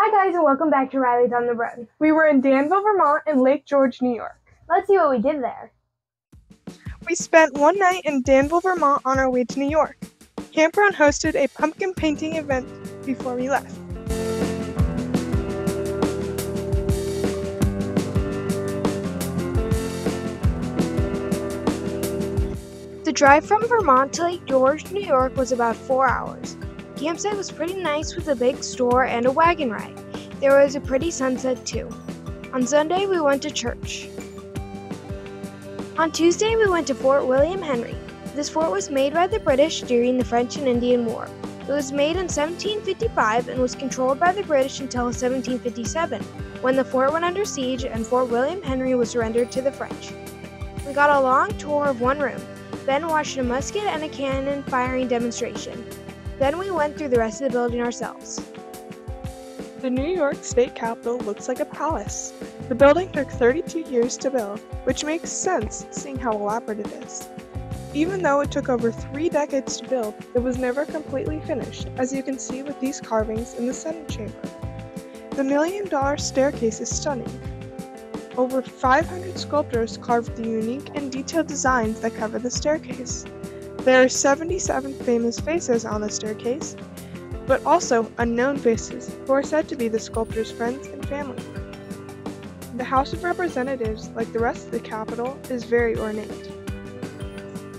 Hi guys and welcome back to Riley's on the Road. We were in Danville, Vermont and Lake George, New York. Let's see what we did there. We spent one night in Danville, Vermont on our way to New York. Campground hosted a pumpkin painting event before we left. The drive from Vermont to Lake George, New York was about 4 hours. Campsite was pretty nice with a big store and a wagon ride. There was a pretty sunset too. On Sunday, we went to church. On Tuesday, we went to Fort William Henry. This fort was made by the British during the French and Indian War. It was made in 1755 and was controlled by the British until 1757, when the fort went under siege and Fort William Henry was surrendered to the French. We got a long tour of one room. Ben watched a musket and a cannon firing demonstration. Then we went through the rest of the building ourselves. The New York State Capitol looks like a palace. The building took 32 years to build, which makes sense seeing how elaborate it is. Even though it took over 3 decades to build, it was never completely finished, as you can see with these carvings in the Senate chamber. The $1 million staircase is stunning. Over 500 sculptors carved the unique and detailed designs that cover the staircase. There are 77 famous faces on the staircase, but also unknown faces who are said to be the sculptor's friends and family. The House of Representatives, like the rest of the Capitol, is very ornate.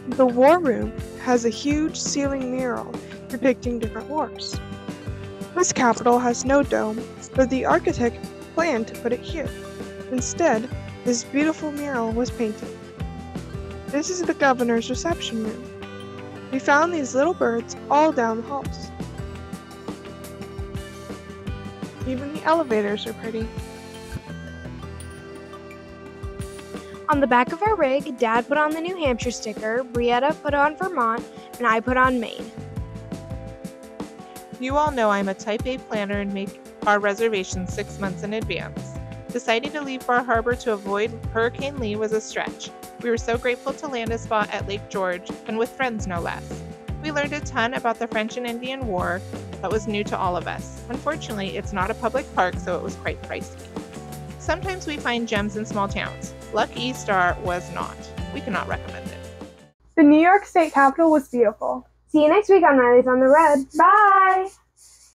The War Room has a huge ceiling mural depicting different wars. This Capitol has no dome, but the architect planned to put it here. Instead, this beautiful mural was painted. This is the governor's reception room. We found these little birds all down the halls. Even the elevators are pretty. On the back of our rig, Dad put on the New Hampshire sticker, Brietta put on Vermont, and I put on Maine. You all know I'm a type A planner and make our reservations 6 months in advance. Deciding to leave Bar Harbor to avoid Hurricane Lee was a stretch. We were so grateful to land a spot at Lake George, and with friends no less. We learned a ton about the French and Indian War that was new to all of us. Unfortunately, it's not a public park, so it was quite pricey. Sometimes we find gems in small towns. Lucky Star was not. We cannot recommend it. The New York State Capitol was beautiful. See you next week on Riley's on the Road. Bye!